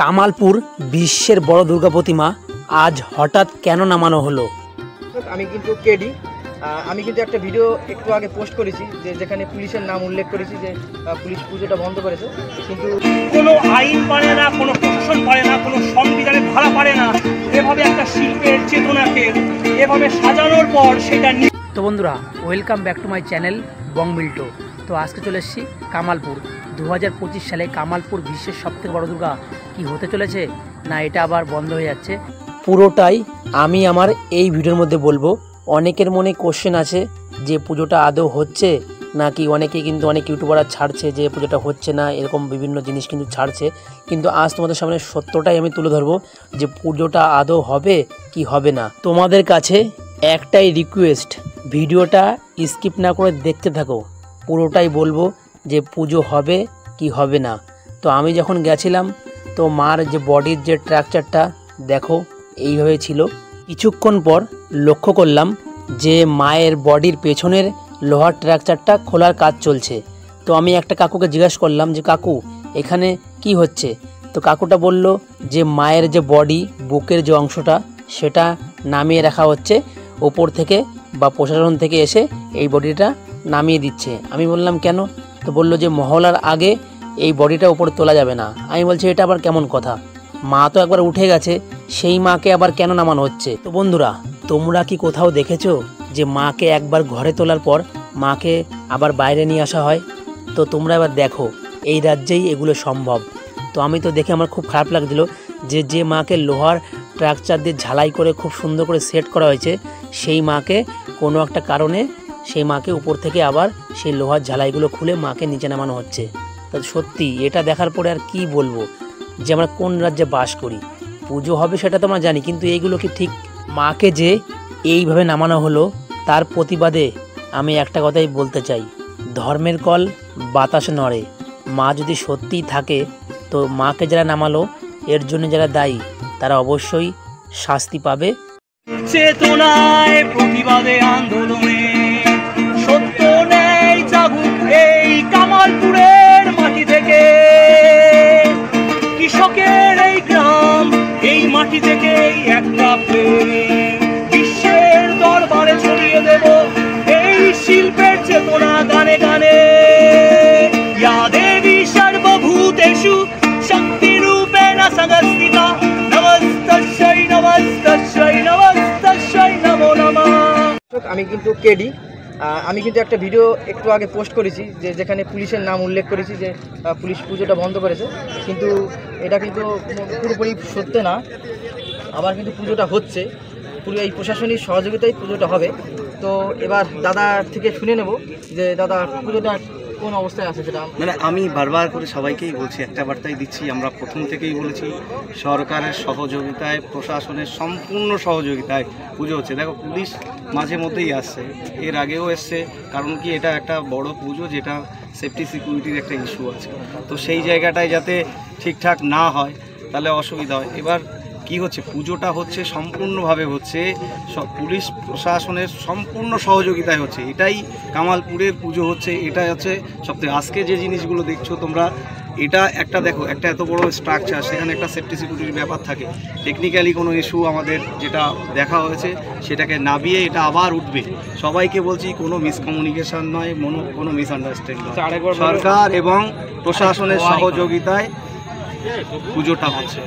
কামালপুর বিশ্বের বড় দুর্গা প্রতিমা আজ হঠাৎ কেন নামানো হলো? আমি কিন্তু কেডি আমি কিন্তু একটা ভিডিও একটু আগে পোস্ট করেছি যেখানে পুলিশের নাম উল্লেখ করেছি যে পুলিশ পুজোটা বন্ধ করেছে, কিন্তু কোনো আইন পারে না, কোনো প্রশাসন পারে না, কোনো সংবিধানের ধারা পারে না এভাবে একটা শিল্পের চেতনাকে এভাবে সাজানোর পর সেটা। তো বন্ধুরা, welcome back to my channel বং মিল্টো। তো আজকে চলে এসেছি কামালপুর। 2025 সালে কামালপুর বিশ্বের সবথেকে বড় দুর্গা কি হতে চলেছে, না এটা আবার বন্ধ হয়ে যাচ্ছে, পুরোটাই আমি আমার এই ভিডিওর মধ্যে বলবো। অনেকের মনে কোশ্চেন আছে যে পুজোটা আদৌ হচ্ছে নাকি, অনেকে কিন্তু অনেক ইউটিউবাররা ছাড়ছে যে পুজোটা হচ্ছে না, এরকম বিভিন্ন জিনিস কিন্তু ছাড়ছে। কিন্তু আজ তোমাদের সামনে সত্যটাই আমি তুলে ধরবো যে পুজোটা আদৌ হবে কি হবে না। তোমাদের কাছে একটাই রিকোয়েস্ট, ভিডিওটা স্কিপ না করে দেখতে থাকো, পুরোটাই বলবো যে পুজো হবে কি হবে না। তো আমি যখন গেছিলাম তো মার যে বডির যে স্ট্রাকচারটা দেখো এইভাবে ছিল। কিছুক্ষণ পর লক্ষ্য করলাম যে মায়ের বডির পেছনের লোহার স্ট্রাকচারটা খোলার কাজ চলছে। তো আমি একটা কাকুকে জিজ্ঞাসা করলাম যে কাকু এখানে কি হচ্ছে? তো কাকুটা বলল যে মায়ের যে বডি, বুকের যে অংশটা সেটা নামিয়ে রাখা হচ্ছে ওপর থেকে, বা প্রশাসন থেকে এসে এই বডিটা নামিয়ে দিচ্ছে। আমি বললাম কেন? তো বললো যে মহলার আগে এই বডিটা উপরে তোলা যাবে না। আমি বলছি এটা আবার কেমন কথা? মা তো একবার উঠে গেছে, সেই মাকে আবার কেন নামানো হচ্ছে? তো বন্ধুরা, তোমরা কি কোথাও দেখেছো যে মাকে একবার ঘরে তোলার পর মাকে আবার বাইরে নিয়ে আসা হয়? তো তোমরা এবার দেখো এই রাজ্যেই এগুলো সম্ভব। তো আমি তো দেখে আমার খুব খারাপ লাগছিল যে মাকে লোহার স্ট্রাকচার দিয়ে ঝালাই করে খুব সুন্দর করে সেট করা হয়েছে, সেই মাকে কোনো একটা কারণে সেই মাকে উপর থেকে আবার সেই লোহার ঝালাইগুলো খুলে মাকে নিচে নামানো হচ্ছে। তা সত্যি এটা দেখার পরে আর কি বলবো যে আমরা কোন রাজ্যে বাস করি। পুজো হবে সেটা তো আমরা জানি, কিন্তু এইগুলো কি ঠিক? মাকে যে এইভাবে নামানো হলো তার প্রতিবাদে আমি একটা কথাই বলতে চাই, ধর্মের কল বাতাসে নড়ে। মা যদি সত্যিই থাকে তো মাকে যারা নামালো এর জন্য যারা দায়ী তারা অবশ্যই শাস্তি পাবে। চেতনায় প্রতিবাদে আন্দোলনে সত্য নেই জাগুক এই কামালপুরের মাটি থেকে, কৃষকের এই গ্রাম, এই মাটি থেকে একটা প্রেম বিশ্বের দরবারে ছড়িয়ে দেব এই শিল্পের চেতনা গানে গানে। ইয়া দেবী সর্বভূতেষু শক্তি রূপেণ সংস্থিতা, নমস্তস্যৈ নমস্তস্যৈ নমস্তস্যৈ নমো নমঃ। আমি কিন্তু কেডি আমি কিন্তু একটা ভিডিও একটু আগে পোস্ট করেছি যেখানে পুলিশের নাম উল্লেখ করেছি যে পুলিশ পুজোটা বন্ধ করেছে, কিন্তু এটা কিন্তু পুরোপুরি সত্য না। আবার কিন্তু পুজোটা হচ্ছে, পুরো এই প্রশাসনিক সহযোগিতায় পুজোটা হবে। তো এবার দাদার থেকে শুনে নেব যে দাদা পুজোটা কোন অবস্থায় আছে সেটা। মানে আমি বারবার করে সবাইকেই বলছি, একটা বার্তাই দিচ্ছি, আমরা প্রথম থেকেই বলেছি সরকারের সহযোগিতায়, প্রশাসনের সম্পূর্ণ সহযোগিতায় পুজো হচ্ছে। দেখো পুলিশ মাঝে মধ্যেই আসছে, এর আগেও এসছে, কারণ কি এটা একটা বড় পুজো যেটা সেফটি সিকিউরিটির একটা ইস্যু আছে। তো সেই জায়গাটায় যাতে ঠিকঠাক না হয় তাহলে অসুবিধা হয়। এবার কি হচ্ছে, পুজোটা হচ্ছে সম্পূর্ণভাবে হচ্ছে সব পুলিশ প্রশাসনের সম্পূর্ণ সহযোগিতায় হচ্ছে, এটাই কামালপুরের পুজো হচ্ছে। এটা হচ্ছে সবথেকে আজকে যে জিনিসগুলো দেখছো তোমরা, এটা একটা দেখো, একটা এত বড় স্ট্রাকচার, সেখানে একটা সেফটি সিকিউরিটির ব্যাপার থাকে। টেকনিক্যালি কোনো ইস্যু আমাদের যেটা দেখা হয়েছে সেটাকে নামিয়ে এটা আবার উঠবে। সবাইকে বলছি কোনো মিসকমিউনিকেশন নয়, কোনো মিসআন্ডারস্ট্যান্ডিং নয়, সরকার এবং প্রশাসনের সহযোগিতায় পুজোটা হচ্ছে।